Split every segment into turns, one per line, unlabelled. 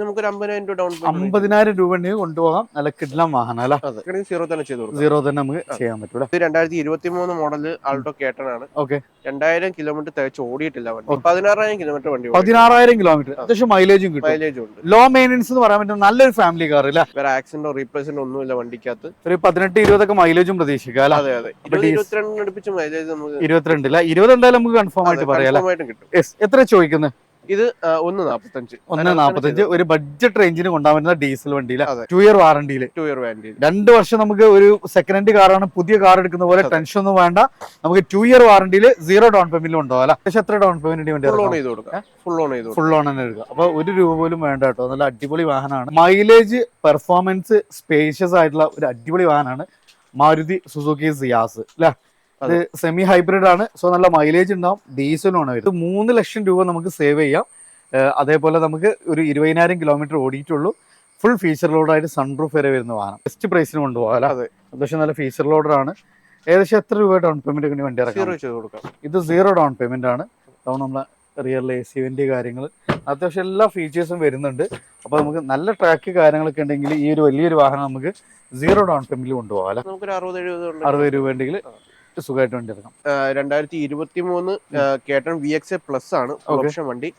നമുക്കൊരു 50,000 ഡൗൺ
50,000 രൂപ ഉണ്ടെങ്കിൽ കൊണ്ടുപോകാം. നല്ല കിഡ്ലം വാഹനം അല്ല,
സീറോ തന്നെ ചെയ്തു കൊടുക്കാം.
സീറോ തന്നെ നമുക്ക് ചെയ്യാൻ പറ്റൂല.
2023 മോഡൽ ആൾട്ടോ കേട്ടൺ ആണ്.
ഓക്കെ,
2000 കിലോമീറ്റർ തികച്ച് ഓടിയിട്ടില്ല വണ്ടി. 16,000 കിലോമീറ്റർ വണ്ടി.
16,000 കിലോമീറ്റർ, അത്യാവശ്യം മൈലേജും കിട്ടും.
മൈലേജും ഉണ്ട്.
ലോ മെയിൻ്റെനൻസ് എന്ന് പറയാൻ പറ്റുന്ന നല്ലൊരു ഫാമിലി കാർ അല്ലേ.
വേറെ ആക്സിഡന്റോ റീപ്ലേസ്മെന്റോ ഒന്നുമില്ല വണ്ടിക്കകത്ത്.
ഒരു 18-20 ഒക്കെ മൈലേജും പ്രതീക്ഷിക്കാം.
അതെ അതെ, 22 അടുപ്പിച്ച് മൈലേജ് നമുക്ക്
22 അല്ല 20 എന്തായാലും നമുക്ക് കൺഫേം ആയിട്ട് പറയാം. എത്ര ചോദിക്കുന്നത്?
ഇത് 1.45.
1.45 ഒരു ബഡ്ജറ്റ് റേഞ്ചിന് കൊണ്ടുപോകാൻ പറ്റുന്ന ഡീസൽ വണ്ടിയില് 2 ഇയർ വാറണ്ടിയിൽ 2 വർഷം നമുക്ക് ഒരു സെക്കൻഡ് ഹാൻഡ് കാറാണ്. പുതിയ കാർ എടുക്കുന്ന പോലെ ടെൻഷൻ ഒന്നും വേണ്ട. നമുക്ക് 2 ഇയർ വാറണ്ടിയിൽ 0 ഡൗൺ പേയ്മെന്റിൽ ഉണ്ടാവാം. പക്ഷെ എത്ര ഡൗൺ പേയ്മെന്റ് വേണ്ടി? ഫുൾ ഓൺ തന്നെ എടുക്കുക. അപ്പൊ 1 രൂപ പോലും വേണ്ട കേട്ടോ. നല്ല അടിപൊളി വാഹനമാണ്. മൈലേജ്, പെർഫോമൻസ്, സ്പേഷ്യസ് ആയിട്ടുള്ള ഒരു അടിപൊളി വാഹനമാണ് മാരുതി സുസുക്കി സിയാസ് അല്ലെ. ഇത് സെമി ഹൈബ്രിഡ് ആണ്. സോ നല്ല മൈലേജ് ഉണ്ടാവും. ഡീസലും ആണ് വരുന്നത്. 3 ലക്ഷം രൂപ നമുക്ക് സേവ് ചെയ്യാം. അതേപോലെ നമുക്ക് ഒരു 20,000 കിലോമീറ്റർ ഓടിയിട്ടുള്ളൂ. ഫുൾ ഫീച്ചർ ലോഡായിട്ട് സൺറൂഫ് വരെ വരുന്ന വാഹനം. ബെസ്റ്റ് പ്രൈസിന് കൊണ്ടുപോകാം. അത്യാവശ്യം നല്ല ഫീച്ചർ ലോഡർ ആണ്. ഏകദേശം എത്ര രൂപ ഡൗൺ പേയ്മെന്റ് വണ്ടി ഇറക്കാം? ഇത് 0 ഡൗൺ പേയ്മെന്റ് ആണ്. ഡൗൺ നമ്മളെ റിയൽ AC വെന്റ് കാര്യങ്ങൾ അത്യാവശ്യം എല്ലാ ഫീച്ചേഴ്സും വരുന്നുണ്ട്. അപ്പൊ നമുക്ക് നല്ല ട്രാക്ക് കാര്യങ്ങളൊക്കെ ഉണ്ടെങ്കിൽ ഈ ഒരു വലിയൊരു വാഹനം നമുക്ക് 0 ഡൗൺ പേയ്മെന്റിൽ കൊണ്ടുപോകാം. 60 രൂപ ഉണ്ടെങ്കിൽ സുഖമായിട്ട് വണ്ടി ഇറക്കാം.
2023 കേട്ടൺ VXA പ്ലസ് ആണ് ഓപ്ഷൻ വണ്ടി.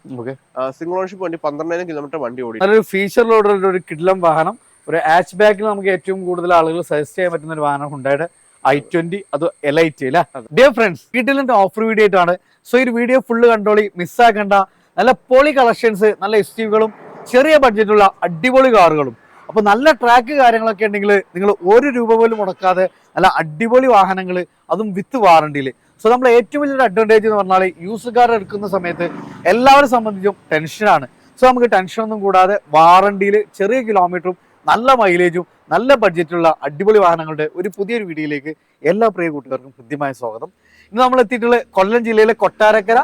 സിംഗിൾ ഓണർഷിപ്പ് വണ്ടി. 12,000 കിലോമീറ്റർ വണ്ടി ഓടി.
നല്ലൊരു ഫീച്ചർ ലോഡുള്ള ഒരു കിഡ്ലം വാഹനം. ഒരു ഹാച്ച് ബാക്കിൽ നമുക്ക് ഏറ്റവും കൂടുതൽ ആളുകൾ സജസ്റ്റ് ചെയ്യാൻ പറ്റുന്ന ഒരു വാഹനം ഹുണ്ടായുടെ i20, അത് Elite അല്ലേ. ഡിയർ ഫ്രണ്ട്സ്, കിഡിലിന്റെ ഓഫർ വീഡിയോ ആയിട്ടാണ്. സോ ഈ വീഡിയോ ഫുള്ള് കണ്ടോളി, മിസ്സാക്കണ്ട. നല്ല പൊളി കളക്ഷൻസ്, നല്ല SUVകളും ചെറിയ ബഡ്ജറ്റുള്ള അടിപൊളി കാറുകളും. അപ്പോൾ നല്ല ട്രാക്ക് കാര്യങ്ങളൊക്കെ ഉണ്ടെങ്കിൽ നിങ്ങൾ 1 രൂപ പോലും മുടക്കാതെ നല്ല അടിപൊളി വാഹനങ്ങൾ, അതും വിത്ത് വാറണ്ടിയിൽ. സോ നമ്മൾ ഏറ്റവും വലിയൊരു അഡ്വാൻറ്റേജ് എന്ന് പറഞ്ഞാൽ യൂസ് കാർ എടുക്കുന്ന സമയത്ത് എല്ലാവരെ സംബന്ധിച്ചും ടെൻഷനാണ്. സോ നമുക്ക് ടെൻഷനൊന്നും കൂടാതെ വാറണ്ടിയിൽ ചെറിയ കിലോമീറ്ററും നല്ല മൈലേജും നല്ല ബഡ്ജറ്റുള്ള അടിപൊളി വാഹനങ്ങളുടെ ഒരു പുതിയൊരു വീഡിയോയിലേക്ക് എല്ലാ പ്രിയ കൂട്ടുകാർക്കും ഹൃദ്യമായ സ്വാഗതം. ഇന്ന് നമ്മൾ എത്തിയിട്ടുള്ള കൊല്ലം ജില്ലയിലെ കൊട്ടാരക്കര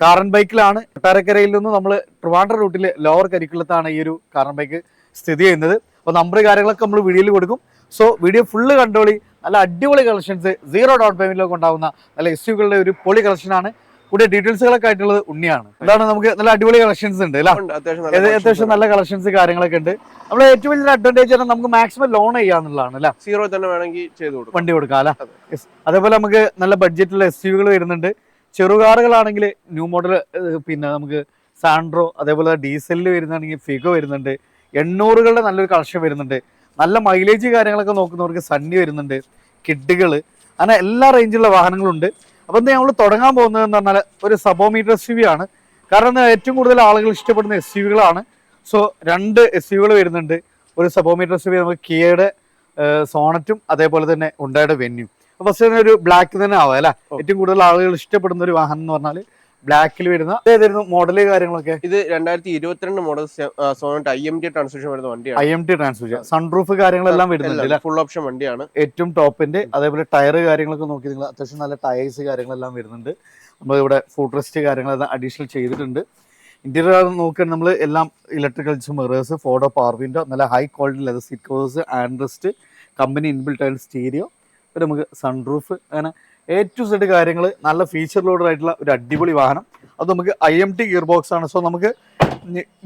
കാറൻ ബൈക്കിലാണ്. കൊട്ടാരക്കരയിൽ നിന്ന് നമ്മൾ ട്രിവാൻഡ്രം റൂട്ടിൽ ലോവർ കരിക്കുളത്താണ് ഈ ഒരു കാറൻ ബൈക്ക് സ്ഥിതി ചെയ്യുന്നത്. അപ്പോൾ നമ്പർ കാര്യങ്ങളൊക്കെ നമ്മൾ വീഡിയോയിൽ കൊടുക്കും. സോ വീഡിയോ ഫുള്ള് കണ്ടോളി. നല്ല അടിപൊളി കളക്ഷൻസ്, 0 ഡൗൺ പേയ്മെന്റിലൊക്കെ ഉണ്ടാവുന്ന നല്ല SUVകളുടെ ഒരു പൊളി കളക്ഷനാണ്. കൂടെ ഡീറ്റെയിൽസുകളൊക്കെ ആയിട്ടുള്ളത് ഉണ്ണിയാണ്. അതാണ് നമുക്ക് നല്ല അടിപൊളി കളക്ഷൻസ് ഉണ്ട് അല്ലേ. അത്യാവശ്യം നല്ല കളക്ഷൻസ് കാര്യങ്ങളൊക്കെ ഉണ്ട്. നമ്മൾ ഏറ്റവും വലിയൊരു അഡ്വാൻറ്റേജ് ആണ് നമുക്ക് മാക്സിമം ലോൺ ചെയ്യാന്നുള്ളതാണ് അല്ലേ.
0 തന്നെ വേണമെങ്കിൽ
വണ്ടി കൊടുക്കാം അല്ലേ. അതേപോലെ നമുക്ക് നല്ല ബഡ്ജറ്റുള്ള SUVകൾ വരുന്നുണ്ട്. ചെറുകാറുകളാണെങ്കിൽ ന്യൂ മോഡൽ, പിന്നെ നമുക്ക് സാൻഡ്രോ, അതേപോലെ ഡീസലിൽ വരുന്നുണ്ടെങ്കിൽ ഫിഗോ വരുന്നുണ്ട്. 800കളുടെ നല്ലൊരു കളക്ഷൻ വരുന്നുണ്ട്. നല്ല മൈലേജ് കാര്യങ്ങളൊക്കെ നോക്കുന്നവർക്ക് സണ്ണി വരുന്നുണ്ട്, കിഡുകൾ, അങ്ങനെ എല്ലാ റേഞ്ചിലുള്ള വാഹനങ്ങളുണ്ട്. അപ്പം എന്താ നമ്മൾ തുടങ്ങാൻ പോകുന്നതെന്ന് പറഞ്ഞാൽ ഒരു സബോമീറ്റർ SUV ആണ്. കാരണം ഏറ്റവും കൂടുതൽ ആളുകൾ ഇഷ്ടപ്പെടുന്ന SUVകളാണ്. സോ 2 SUVകൾ വരുന്നുണ്ട്. ഒരു സബോമീറ്റർ SUV നമുക്ക് കിയയുടെ സോണറ്റും അതേപോലെ തന്നെ ഹുണ്ടായുടെ വെന്യൂ. ഫസ്റ്റ് തന്നെ ഒരു ബ്ലാക്ക് തന്നെ ആവാം അല്ലെ. ഏറ്റവും കൂടുതൽ ആളുകൾ ഇഷ്ടപ്പെടുന്ന ഒരു വാഹനം എന്ന് പറഞ്ഞാൽ ബ്ലാക്കിൽ വരുന്ന ഏതായിരുന്നു മോഡല് കാര്യങ്ങളൊക്കെ?
ഇത് 2022 മോഡൽ സോണറ്റ് IMT ട്രാൻസ്മിഷൻ വരുന്ന വണ്ടിയാണ്.
IMT ട്രാൻസ്മിഷൻ, സൺറൂഫ് കാര്യങ്ങളെല്ലാം വരുന്നുണ്ട്.
ഫുൾ ഓപ്ഷൻ വണ്ടിയാണ്.
ഏറ്റവും ടോപ്പിന്റെ. അതേപോലെ ടയർ കാര്യങ്ങളൊക്കെ നോക്കി നിങ്ങൾ അത്യാവശ്യം നല്ല ടയേഴ്സ് കാര്യങ്ങളെല്ലാം വരുന്നുണ്ട്. നമ്മൾ ഇവിടെ ഫുഡ് റെസ്റ്റ് കാര്യങ്ങളെല്ലാം അഡീഷണൽ ചെയ്തിട്ടുണ്ട്. ഇന്റീരിയർ നോക്കുകയാണെങ്കിൽ നമ്മൾ എല്ലാം ഇലക്ട്രിക്കൽ മിറേഴ്സ്, ഫോർഡോ പവർ വിൻഡോ, നല്ല high quality leather seat covers, and rest, company inbuilt ആയിട്ട് സ്റ്റീരിയോ, പിന്നെ നമുക്ക് സൺറൂഫ്, അങ്ങനെ A to Z കാര്യങ്ങൾ. നല്ല ഫീച്ചർ ലോഡർ ആയിട്ടുള്ള ഒരു അടിപൊളി വാഹനം. അത് നമുക്ക് IMT ഗിയർ ബോക്സ് ആണ്. സോ നമുക്ക്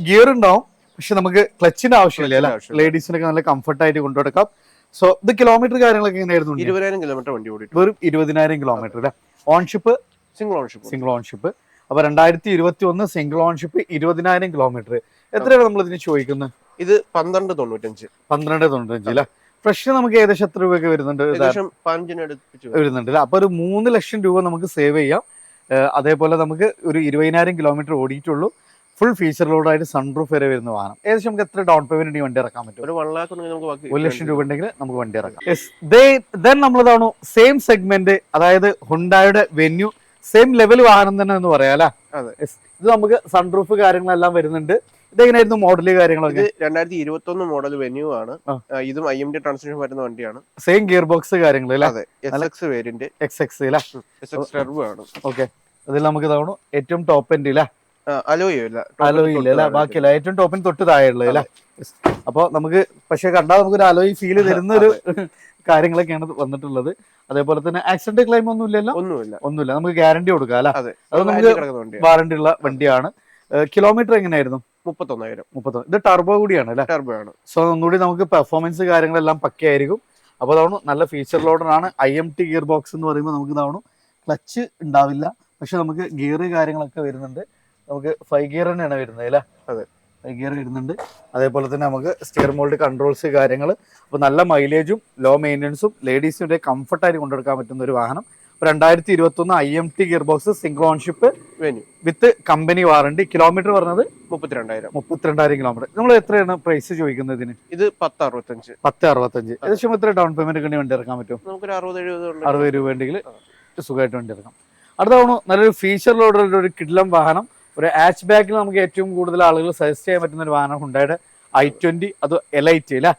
ഗിയർ ഉണ്ടാവും, പക്ഷെ നമുക്ക് ക്ലച്ചിന്റെ ആവശ്യമില്ല അല്ലെ. ലേഡീസിനൊക്കെ നല്ല കംഫർട്ടായിട്ട് കൊണ്ടുനടക്കാം. സോ ഇത് കിലോമീറ്റർ കാര്യങ്ങളൊക്കെ എങ്ങനെയായിരുന്നു?
20,000 കിലോമീറ്റർ വണ്ടി ഓടി.
വെറും 20,000 കിലോമീറ്റർ അല്ലെ. ഓൺഷിപ്പ് സിംഗിൾ ഓൺഷിപ്പ്. അപ്പൊ 2021 സിംഗിൾ ഓൺഷിപ്പ്, 20,000 കിലോമീറ്റർ. എത്രയാണ് നമ്മൾ ഇതിന് ചോദിക്കുന്നത്?
ഇത് 12.95
അല്ലെ. ഫ്രഷ് നമുക്ക് ഏകദേശം എത്ര രൂപയൊക്കെ വരുന്നുണ്ട്? വരുന്നുണ്ട്. അപ്പൊ ഒരു 3 ലക്ഷം രൂപ നമുക്ക് സേവ് ചെയ്യാം. അതേപോലെ നമുക്ക് ഒരു 20,000 കിലോമീറ്റർ ഓടിയിട്ടുള്ളൂ. ഫുൾ ഫീച്ചർ ലോഡായിട്ട് സൺറൂഫ് വരെ വരുന്ന വാഹനം. ഏകദേശം നമുക്ക് എത്ര ഡൗൺ പേയ്മെന്റ് വണ്ടി ഇറക്കാൻ പറ്റും? 1 ലക്ഷം രൂപ ഉണ്ടെങ്കിൽ നമുക്ക് വണ്ടി ഇറക്കാം. നമ്മളതാണ് സെയിം സെഗ്മെന്റ്, അതായത് ഹുണ്ടായുടെ വെന്യൂ, സെയിം ലെവൽ വാഹനം തന്നെ എന്ന് പറയാം അല്ലെ. ഇത് നമുക്ക് സൺറൂഫ് കാര്യങ്ങളെല്ലാം വരുന്നുണ്ട്. ഇതെങ്ങനെയായിരുന്നു മോഡല് കാര്യങ്ങളൊക്കെ?
2021 മോഡൽ വെന്യൂ ആണ്. ഇതും IMT ട്രാൻസ്മിഷൻ വരുന്ന വണ്ടിയാണ്.
സെയിം ഗിയർ ബോക്സ് കാര്യങ്ങൾ അല്ലേ.
SX വേരിയന്റ്,
XX അല്ലേ.
SX ടർബോ ആണ്.
ഓക്കെ, അതിൽ നമുക്ക് ഇതാണ് ഏറ്റവും ടോപ്പ് എൻഡ് അല്ലേ.
അലോയ്
ഇല്ല, ബാക്കിയല്ല, ഏറ്റവും ടോപ്പിന് തൊട്ട് താഴെയുള്ളത് അല്ലേ. അപ്പൊ നമുക്ക് പക്ഷെ കണ്ടാൽ നമുക്കൊരു അലോയ് ഫീല് തരുന്ന ഒരു കാര്യങ്ങളൊക്കെയാണ് വന്നിട്ടുള്ളത്. അതേപോലെ തന്നെ ആക്സിഡന്റ് ക്ലെയിം ഒന്നും ഇല്ലല്ലോ. ഒന്നുമില്ല. നമുക്ക് ഗ്യാരണ്ടി കൊടുക്കാം അല്ലെ. അത് നമുക്ക് വാറണ്ടി ഉള്ള വണ്ടിയാണ്. കിലോമീറ്റർ എങ്ങനെയായിരുന്നു?
31,000.
ഇത് ടർബോ കൂടിയാണ് അല്ലേ?
ടർബോ ആണ്.
സോ ഒന്നുകൂടി നമുക്ക് പെർഫോമൻസ് കാര്യങ്ങളെല്ലാം പക്കയായിരിക്കും. അപ്പോൾ അതാണ് നല്ല ഫീച്ചർ ലോഡറാണ്. IMT ഗിയർ ബോക്സ് എന്ന് പറയുമ്പോൾ നമുക്ക് ഇതാണ് ക്ലച്ച് ഉണ്ടാവില്ല, പക്ഷെ നമുക്ക് ഗിയർ കാര്യങ്ങളൊക്കെ വരുന്നുണ്ട്. നമുക്ക് 5 ഗിയർ തന്നെയാണ് വരുന്നത് അല്ലേ?
അതെ,
5 ഗിയർ വരുന്നുണ്ട്. അതേപോലെ തന്നെ നമുക്ക് സ്റ്റിയർ മോൾഡ് കൺട്രോൾസ് കാര്യങ്ങൾ. അപ്പോൾ നല്ല മൈലേജും ലോ മെയിൻ്റനൻസും ലേഡീസിൻ്റെ കംഫർട്ടായിട്ട് കൊണ്ടെടുക്കാൻ പറ്റുന്ന ഒരു വാഹനം. 2021 IMT gear box single ownership വിത്ത് കമ്പനി വാറണ്ടി. കിലോമീറ്റർ പറഞ്ഞത് 32,000 കിലോമീറ്റർ. നമ്മൾ എത്രയാണ് പ്രൈസ് ചോദിക്കുന്നത് ഇതിന്?
ഇത് 10,65.
10,65. ഏകദേശം എത്ര ഡൗൺ പേയ്മെന്റ് ഒക്കെ വണ്ടി ഇറക്കാൻ പറ്റും?
നമുക്കൊരു
60 രൂപ ഉണ്ടെങ്കിൽ സുഖമായിട്ട് വണ്ടി ഇറക്കാം. അടുത്തവണ നല്ലൊരു ഫീച്ചറിലോടുള്ള ഒരു കിഡ്ലം വാഹനം. ഒരു ഹാച്ച് ബാക്കിൽ നമുക്ക് ഏറ്റവും കൂടുതൽ ആളുകൾ സജസ്റ്റ് ചെയ്യാൻ പറ്റുന്ന ഒരു വാഹനം ഹുണ്ടായുടെ i20, അത് എലൈറ്റ് അല്ലേ?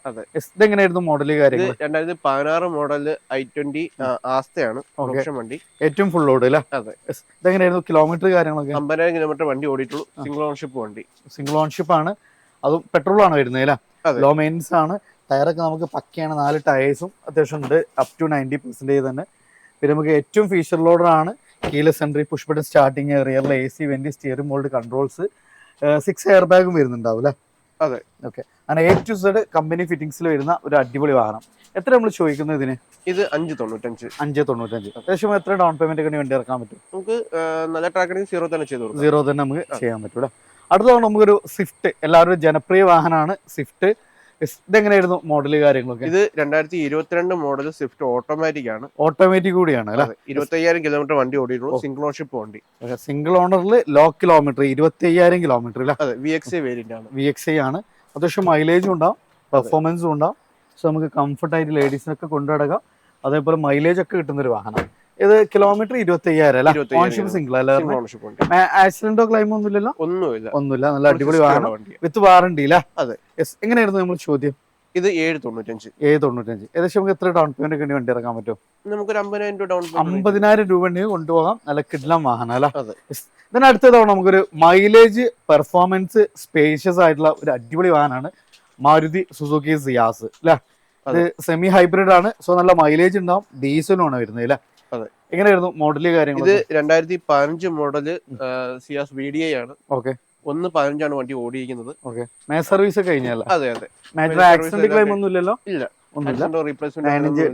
ഇതെങ്ങനെയായിരുന്നു മോഡല് കാര്യങ്ങൾ?
2016 മോഡൽ i20 ആസ്തയാണ് വണ്ടി.
ഏറ്റവും ഫുൾ ലോഡ് അല്ലേ?
അതെ.
ഇതെങ്ങനെയായിരുന്നു കിലോമീറ്റർ കാര്യങ്ങളൊക്കെ?
50,000 കിലോമീറ്റർ വണ്ടി ഓടിയിട്ടുള്ളൂ. സിംഗിൾ ഓൺഷിപ്പ് വണ്ടി.
സിംഗിൾ ഓൺഷിപ്പ് ആണ്, അതും പെട്രോൾ ആണ് വരുന്നത് അല്ലേ? ലോ മെയിൻ്റനൻസ് ആണ്. ടയറൊക്കെ നമുക്ക് പക്കയാണ്. 4 ടയേഴ്സും അത്യാവശ്യം ഉണ്ട്, അപ് ടു 90% തന്നെ. പിന്നെ നമുക്ക് ഏറ്റവും ഫീച്ചർ ലോഡറാണ്. Keyless entry, push button starting, റിയറിൽ AC vent, steering mould controls, 6 air ബാഗും വരുന്നുണ്ടാവും അല്ലേ?
അതെ.
ഓക്കെ. അങ്ങനെ A to Z കമ്പനി ഫിറ്റിംഗ്സിൽ വരുന്ന ഒരു അടിപൊളി വാഹനം. എത്ര നമ്മൾ ചോദിക്കുന്നത് ഇതിന്?
ഇത് 5,95.
5,95. അത്യാവശ്യം എത്ര ഡൗൺ പേയ്മെന്റ് ഒക്കെ വണ്ടി ഇറക്കാൻ പറ്റും?
നമുക്ക് നല്ല ട്രാക്കിന് 0 തന്നെ ചെയ്തു കൊടുക്കാം.
0 തന്നെ നമുക്ക് ചെയ്യാൻ പറ്റൂല. അടുത്തതാണ് നമുക്കൊരു സ്വിഫ്റ്റ്. എല്ലാവരും ജനപ്രിയ വാഹനമാണ് സ്വിഫ്റ്റ്. ഇതെങ്ങനെയായിരുന്നു മോഡല് കാര്യങ്ങളൊക്കെ?
ഇത് 2022 മോഡൽ സ്വിഫ്റ്റ് ഓട്ടോമാറ്റിക് ആണ്.
ഓട്ടോമാറ്റിക് കൂടിയാണ് അല്ലേ?
25,000 കിലോമീറ്റർ വണ്ടി ഓടിയിട്ടുള്ളൂ. സിംഗിൾ ഓൺഷിപ്പ് വണ്ടി.
സിംഗിൾ ഓണറിൽ ലോ കിലോമീറ്റർ 25,000 കിലോമീറ്റർ അല്ലേ?
അതെ, VXI വേരിയന്റ് ആണ്.
VXI ആണ്. അത്യാവശ്യം മൈലേജും ഉണ്ടാവും, പെർഫോമൻസും ഉണ്ടാവും. സോ നമുക്ക് കംഫർട്ടായിട്ട് ലേഡീസിനൊക്കെ കൊണ്ടുനടക്കാം. അതേപോലെ മൈലേജ് ഒക്കെ കിട്ടുന്ന ഒരു വാഹനം. ഇത് കിലോമീറ്റർ 25,000 അല്ലേ? ഓൺഷിപ്പ് സിംഗിൾ അല്ലേ? ആക്സിഡന്റോ ക്ലൈമോ ഒന്നുമില്ലല്ലോ? ഒന്നുമില്ല. നല്ല അടിപൊളി വാഹനം വിത്ത് വാറണ്ടി അല്ലേ?
അതെ.
എങ്ങനെയായിരുന്നു നമ്മൾ ചോദ്യം?
ഇത് 7,95.
7,95. ഏകദേശം നമുക്ക് എത്ര ഡൗൺ പേയ്മെന്റ് ഒക്കെ വണ്ടി ഇറക്കാൻ പറ്റും?
നമുക്കൊരു 50,000 രൂപ ഡൗൺ
50,000 രൂപ ഉണ്ടെങ്കിൽ കൊണ്ടുപോകാം. നല്ല കിഡ്ലം വാഹനം അല്ലേ? ഇതിന് അടുത്തതാണ് നമുക്കൊരു മൈലേജ്, പെർഫോമൻസ്, സ്പേഷ്യസ് ആയിട്ടുള്ള ഒരു അടിപൊളി വാഹനമാണ് മാരുതി സുസുക്കി സിയാസ് അല്ലേ? ഇത് സെമി ഹൈബ്രിഡ് ആണ്. സോ നല്ല മൈലേജ് ഉണ്ടാവും. ഡീസലും ആണ് വരുന്നത് അല്ലേ? എങ്ങനെയായിരുന്നു മോഡല് കാര്യങ്ങൾ?
ഇത് 2015 മോഡല് സിയാസ് VDI ആണ്.
ഓക്കെ.
1.15 വണ്ടി ഓടിയിരിക്കുന്നത്.
ഓക്കെ. മേജർ സർവീസ് ഒക്കെ കഴിഞ്ഞല്ലേ?
അതെ.
മേജർ ആക്സിഡന്റ് ക്ലെയിം ഒന്നും ഇല്ലല്ലോ?
ഇല്ല.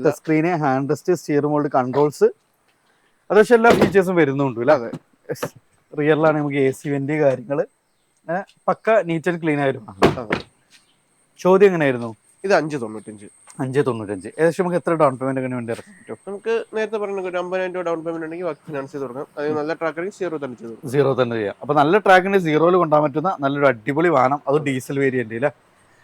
Touch screen, hand rest, steering mould controls, അത്യാവശ്യം എല്ലാ ഫീച്ചേഴ്സും വരുന്നുണ്ട് അല്ലേ?
അതെ.
റിയറിലാണ് നമുക്ക് AC വെന്റ് കാര്യങ്ങൾ പക്ക നീറ്റ് ആൻഡ് ക്ലീൻ ആയിരുന്നു. ചോദ്യം എങ്ങനെയായിരുന്നു?
ഇത് 5,95.
5,95. ഏകദേശം നമുക്ക് എത്ര ഡൗൺ പേയ്മെന്റ് ഒക്കെ വേണ്ടി ഇറക്കാൻ പറ്റും?
നമുക്ക് നേരത്തെ പറഞ്ഞ 50,000 രൂപ ഡൗൺ പേയ്മെന്റ് ഉണ്ടെങ്കിൽ ഫിനാൻസ് ചെയ്ത് കൊടുക്കാം. അത് നല്ല ട്രാക്കിന് 0 തന്നെ ചെയ്തു കൊടുക്കാം.
0 തന്നെ ചെയ്യാം. അപ്പൊ നല്ല ട്രാക്കിന് 0-ൽ കൊണ്ടുപോകാൻ പറ്റുന്ന നല്ലൊരു അടിപൊളി വാഹനം, അത് ഡീസൽ വേരിയന്റ് അല്ലേ?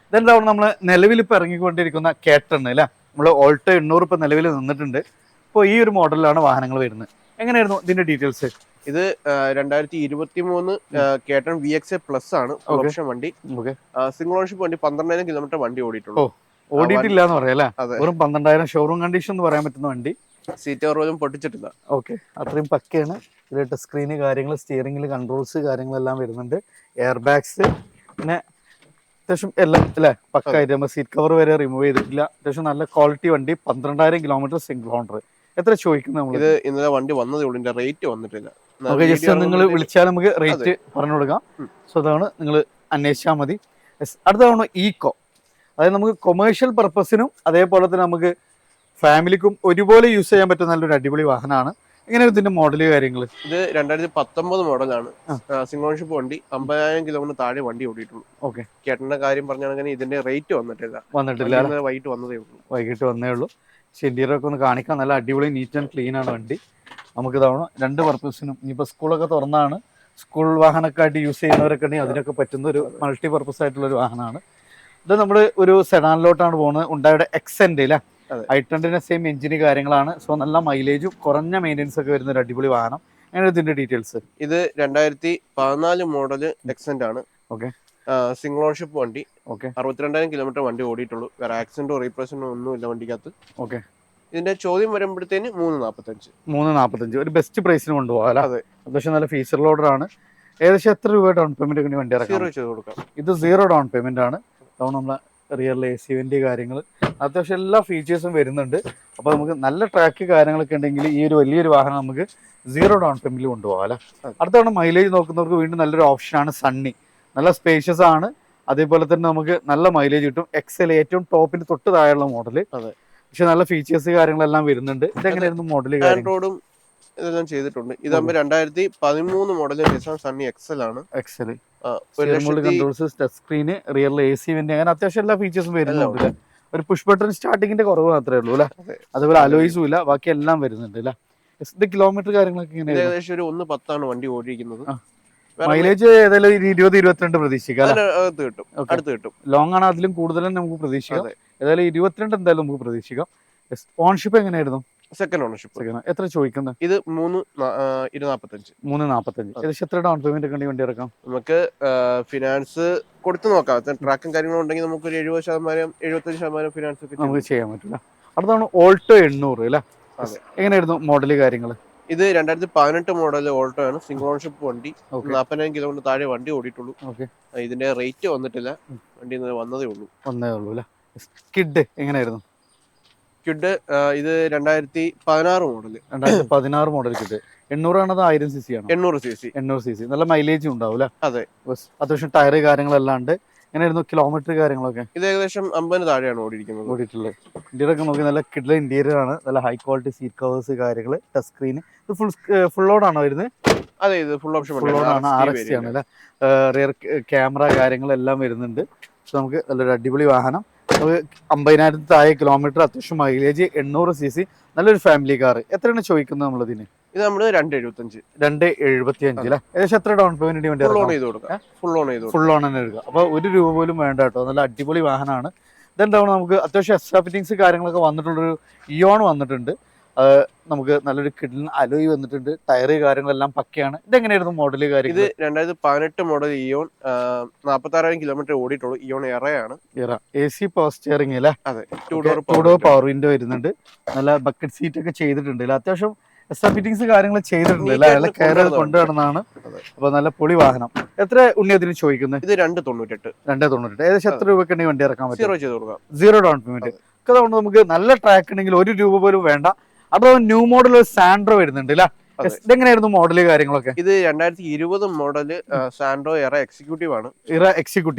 ഇതെന്താണ് നമ്മൾ നിലവിൽ ഇപ്പൊ ഇറങ്ങിക്കൊണ്ടിരിക്കുന്ന കേട്ടൺ അല്ലേ? നമ്മൾ ഓൾട്ടോ 800 ഇപ്പൊ നിലവിൽ നിന്നിട്ടുണ്ട്. ഇപ്പോൾ ഈ ഒരു മോഡലിലാണ് വാഹനങ്ങൾ വരുന്നത്. എങ്ങനെയായിരുന്നു ഇതിന്റെ ഡീറ്റെയിൽസ്?
ഇത് 2023 കേട്ടൺ VXI പ്ലസ് ആണ് ഓപ്ഷൻ വണ്ടി. സിംഗിൾ ഓൺഷിപ്പ് വണ്ടി. 12,000 കിലോമീറ്റർ വണ്ടി ഓടിയിട്ടുള്ളൂ.
ഓടിയിട്ടില്ല എന്ന് പറയാം അല്ലേ? വെറും 12,000 ഷോറൂം കണ്ടീഷൻ എന്ന് പറയാൻ പറ്റുന്ന വണ്ടി.
സീറ്റ് കവറും പൊട്ടിച്ചിട്ടില്ല.
ഓക്കെ. അത്രയും പക്കയാണ്. ഇതിൽ ടച്ച് സ്ക്രീന് കാര്യങ്ങൾ, സ്റ്റിയറിംഗിൽ കൺട്രോൾസ് കാര്യങ്ങളെല്ലാം വരുന്നുണ്ട്. എയർ ബാഗ്സ്, പിന്നെ അത്യാവശ്യം എല്ലാം അല്ലേ പക്കായിട്ട്. നമ്മൾ സീറ്റ് കവർ വരെ റിമൂവ് ചെയ്തിട്ടില്ല. അത്യാവശ്യം നല്ല ക്വാളിറ്റി വണ്ടി. 12,000 കിലോമീറ്റർ സിംഗിൾ ഓണർ. എത്ര ചോദിക്കുന്നത് നമ്മൾ?
ഇത് ഇന്നലെ വണ്ടി വന്നതേ ഉള്ളൂ. ഇതിന്റെ റേറ്റ് വന്നിട്ടില്ല.
ഓക്കെ. ജസ്റ്റ് നിങ്ങൾ വിളിച്ചാൽ നമുക്ക് റേറ്റ് പറഞ്ഞു കൊടുക്കാം. സോ അതാണ് നിങ്ങൾ അന്വേഷിച്ചാൽ മതി. അടുത്തതാണ് ഈക്കോ. അതായത് നമുക്ക് കൊമേഴ്ഷ്യൽ പർപ്പസിനും അതേപോലെ തന്നെ നമുക്ക് ഫാമിലിക്കും ഒരുപോലെ യൂസ് ചെയ്യാൻ പറ്റുന്ന നല്ലൊരു അടിപൊളി വാഹനമാണ്. എങ്ങനെയാണ് ഇതിന്റെ മോഡല് കാര്യങ്ങൾ?
ഇത് 2019 മോഡലാണ്. സിംഗിൾ ഓൺഷിപ്പ് വണ്ടി. 50,000 കിലോമീറ്റർ താഴെ വണ്ടി ഓടിയിട്ടുള്ളൂ. ഓക്കെ. കേട്ടന്റെ കാര്യം പറഞ്ഞാൽ ഇതിന്റെ റേറ്റ് വന്നിട്ടില്ല.
വൈകിട്ട് വന്നേ ഉള്ളൂ. ഇന്റീരിയറൊക്കെ ഒന്ന് കാണിക്കാൻ നല്ല അടിപൊളി നീറ്റ് ആൻഡ് ക്ലീൻ ആണ് വണ്ടി. നമുക്ക് ഇതാണ് 2 പർപ്പസിനും. ഇനിയിപ്പോൾ സ്കൂളൊക്കെ തുറന്നാണ്, സ്കൂൾ വാഹനമൊക്കെ ആയിട്ട് യൂസ് ചെയ്യുന്നവരൊക്കെ ഉണ്ടെങ്കിൽ അതിനൊക്കെ പറ്റുന്ന ഒരു മൾട്ടി പർപ്പസ് ആയിട്ടുള്ള ഒരു വാഹനമാണ്. ഇത് നമ്മൾ ഒരു സെഡാനിലോട്ടാണ് പോകുന്നത്. ഉണ്ടായുടെ എക്സെന്റ് അല്ലേ? i20 സെയിം എഞ്ചിന് കാര്യങ്ങളാണ്. സോ നല്ല മൈലേജും കുറഞ്ഞ മെയിൻ്റെനൻസ് ഒക്കെ വരുന്ന ഒരു അടിപൊളി വാഹനം. അങ്ങനെ ഇതിന്റെ ഡീറ്റെയിൽസ്? ഇത്
2014 മോഡൽ എക്സെന്റ് ആണ്.
ഓക്കെ.
സിംഗിൾ ഓൺഷിപ്പ് വണ്ടി. ഓക്കെ. 62,000 കിലോമീറ്റർ വണ്ടി ഓടിയിട്ടുള്ളൂ. വേറെ ആക്സിഡന്റോ റീപ്ലേസ്മെന്റോ ഒന്നുമില്ല വണ്ടിക്കകത്ത്.
ഓക്കെ.
ഇതിന്റെ ചോദ്യം വരുമ്പോഴത്തേന് 3,45.
3,45 ഒരു ബെസ്റ്റ് പ്രൈസിന് കൊണ്ടുപോകാം. അതെ. അത്യാവശ്യം നല്ല ഫീച്ചർ ലോഡർ ആണ്. ഏകദേശം എത്ര രൂപ ഡൗൺ പേയ്മെന്റ് വണ്ടി ഇറക്കാം?
0 ചെയ്ത് കൊടുക്കാം.
ഇത് 0 ഡൗൺ പേയ്മെന്റ് ആണ്. അതുകൊണ്ട് നമ്മളെ റിയൽ AC വെന്റ് കാര്യങ്ങൾ അത്യാവശ്യം എല്ലാ ഫീച്ചേഴ്സും വരുന്നുണ്ട്. അപ്പോൾ നമുക്ക് നല്ല ട്രാക്ക് കാര്യങ്ങളൊക്കെ ഉണ്ടെങ്കിൽ ഈ ഒരു വലിയൊരു വാഹനം നമുക്ക് 0 ഡൗൺ പേയ്മെന്റിൽ കൊണ്ടുപോകാം അല്ലേ? അടുത്താണ് മൈലേജ് നോക്കുന്നവർക്ക് വീണ്ടും നല്ലൊരു ഓപ്ഷനാണ് സണ്ണി. നല്ല സ്പേഷ്യസ് ആണ്. അതേപോലെ തന്നെ നമുക്ക് നല്ല മൈലേജ് കിട്ടും. എക്സൽ ഏറ്റവും ടോപ്പിന് തൊട്ട് താഴെയുള്ള മോഡൽ. പക്ഷെ നല്ല ഫീച്ചേഴ്സ് കാര്യങ്ങളെല്ലാം വരുന്നുണ്ട്. ഇതെങ്ങനെയായിരുന്നു മോഡൽ?
ആൻഡ്രോയിഡും ഇതെല്ലാം ചെയ്തിട്ടുണ്ട്. ഇതാകുമ്പോൾ 2013 മോഡൽ നിസാൻ സണ്ണി എക്സൽ ആണ്.
XL controls, touch screen, rear AC vent, അങ്ങനെ അത്യാവശ്യം എല്ലാ ഫീച്ചേഴ്സും വരുന്നുണ്ട്. ഒരു പുഷ് ബട്ടൺ സ്റ്റാർട്ടിങ്ങിന്റെ കുറവ് മാത്രമേ ഉള്ളൂ അല്ലേ? അതുപോലെ അലോയ്സും ഇല്ല, ബാക്കി എല്ലാം വരുന്നുണ്ട് അല്ലേ? ഇത് കിലോമീറ്റർ കാര്യങ്ങളൊക്കെ ഇങ്ങനെ
ഏകദേശം ഒരു 1.10 വണ്ടി ഓടിക്കുന്നത്.
മൈലേജ് ഏതായാലും 20-22 പ്രതീക്ഷിക്കാം.
അടുത്ത് കിട്ടും.
ലോങ് ആണ്, അതിലും കൂടുതലും നമുക്ക് പ്രതീക്ഷിക്കാം. ഏതായാലും 22 എന്തായാലും നമുക്ക് പ്രതീക്ഷിക്കാം. ഓൺഷിപ്പ് എങ്ങനെയായിരുന്നു?
Second ownership.
എത്ര ചോദിക്കുന്നത്?
ഇത് 3.45.
3.45. ഏകദേശം എത്ര ഡൗൺ പേയ്മെന്റ് ഒക്കെ വണ്ടി ഇറക്കാം?
നമുക്ക് ഫിനാൻസ് കൊടുത്തു നോക്കാം. ട്രാക്കും കാര്യങ്ങളും ഉണ്ടെങ്കിൽ നമുക്ക് ഒരു 70%, 75% ഫിനാൻസ്
നമുക്ക് ചെയ്യാൻ പറ്റില്ല. അടുത്താണ് ഓൾട്ടോ 800 അല്ലേ? എങ്ങനെയായിരുന്നു മോഡല് കാര്യങ്ങൾ?
ഇത് 2018 മോഡൽ ഓൾട്ടോ ആണ്. സിംഗിൾ ഓണർഷിപ്പ് വണ്ടി. 40,000 കിലോമീറ്റർ താഴെ വണ്ടി ഓടിയിട്ടുള്ളൂ. ഇതിന്റെ റേറ്റ് വന്നിട്ടില്ല, വണ്ടി വന്നതേ ഉള്ളൂ
അല്ലേ? കിഡ് എങ്ങനെയായിരുന്നു?
കിഡ് ഇത് 2016 മോഡൽ.
2016 model kid. 800 ആണത് 1000 cc ആണ്?
800 cc.
നല്ല മൈലേജ് ഉണ്ടാവും അല്ലേ?
അതെ.
അത്യാവശ്യം ടയർ കാര്യങ്ങളെല്ലാം ഉണ്ട്. എങ്ങനെയായിരുന്നു കിലോമീറ്റർ കാര്യങ്ങളൊക്കെ?
ഇത് ഏകദേശം 50 താഴെയാണ് ഓടിയിട്ടുള്ളത്.
ഇന്റീരിയർ നോക്കി നല്ല കിഡിലെ ഇന്റീരിയർ ആണ്. നല്ല ഹൈ ക്വാളിറ്റി സീറ്റ് കവേഴ്സ് കാര്യങ്ങൾ, ടച്ച് സ്ക്രീൻ. ഇത് ഫുൾ ലോഡ് ആണോ വരുന്നത്?
അതെ, ഇത് ഫുൾ ഓപ്ഷൻ
ആണ്. RXT ആണ് അല്ലേ? റിയർ ക്യാമറ കാര്യങ്ങളെല്ലാം വരുന്നുണ്ട്. നമുക്ക് നല്ലൊരു അടിപൊളി വാഹനം. 50,000 താഴെ കിലോമീറ്റർ, അത്യാവശ്യം മൈലേജ്, 800 cc, നല്ലൊരു ഫാമിലി കാർ. എത്രയാണ് ചോദിക്കുന്നത് നമ്മളിതിന്?
ഇത് നമ്മള് 2.75.
2.75 അല്ലേ? ഏകദേശം എത്ര ഡൗൺ പേയ്മെന്റ് വേണ്ടി? ഫുൾ ലോൺ തന്നെ എടുക്കുക. അപ്പൊ 1 രൂപ പോലും വേണ്ട കേട്ടോ. നല്ല അടിപൊളി വാഹനമാണ്. ഇതെന്താണ് നമുക്ക് അത്യാവശ്യം എക്സ്ട്രാ ഫിറ്റിംഗ്സ് കാര്യങ്ങളൊക്കെ വന്നിട്ടുള്ളൊരു ഇയോൺ വന്നിട്ടുണ്ട്. നമുക്ക് നല്ലൊരു കിഡിലിന് അലോയ് വന്നിട്ടുണ്ട്. ടയറ് കാര്യങ്ങളെല്ലാം പക്കയാണ്. ഇതെങ്ങനെയായിരുന്നു മോഡല് കാര്യം?
ഇത് 2018 മോഡൽ ഇയോൺ. 46,000 കിലോമീറ്റർ ഓടിയിട്ടുള്ളൂ. ഇയോൺ എറയാണ്.
AC പവർ സ്റ്റിയറിംഗ് അല്ലേ?
അതെ.
2 ഡോർ പവർ വിൻഡോ വരുന്നുണ്ട്. നല്ല ബക്കറ്റ് സീറ്റ് ഒക്കെ ചെയ്തിട്ടുണ്ട്. അത്യാവശ്യം എക്സ്ട്രാ ഫിറ്റിംഗ്സ് കാര്യങ്ങൾ ചെയ്തിട്ടുണ്ട്. നല്ല കെയർ കൊണ്ടുവരുന്നതാണ്. അപ്പൊ നല്ല പൊളി വാഹനം. എത്ര ഉണ്ണിയതിന് ചോദിക്കുന്നത്?
ഇത് 2.98.
ഏകദേശം എത്ര രൂപയ്ക്ക് വണ്ടി ഇറക്കാൻ പറ്റും?
0
ഡൗൺ പേയ്മെന്റ്. അതുകൊണ്ട് നമുക്ക് നല്ല ട്രാക്ക് ഉണ്ടെങ്കിൽ 1 രൂപ പോലും വേണ്ട. അപ്പൊ ന്യൂ മോഡൽ സാൻഡ്രോ വരുന്നുണ്ട് അല്ലേ? ഇതെങ്ങനെയായിരുന്നു മോഡല് കാര്യങ്ങളൊക്കെ?
ഇത് 2020 മോഡല് സാൻഡ്രോ എറ എക്സിക്യൂട്ടീവ് ആണ്.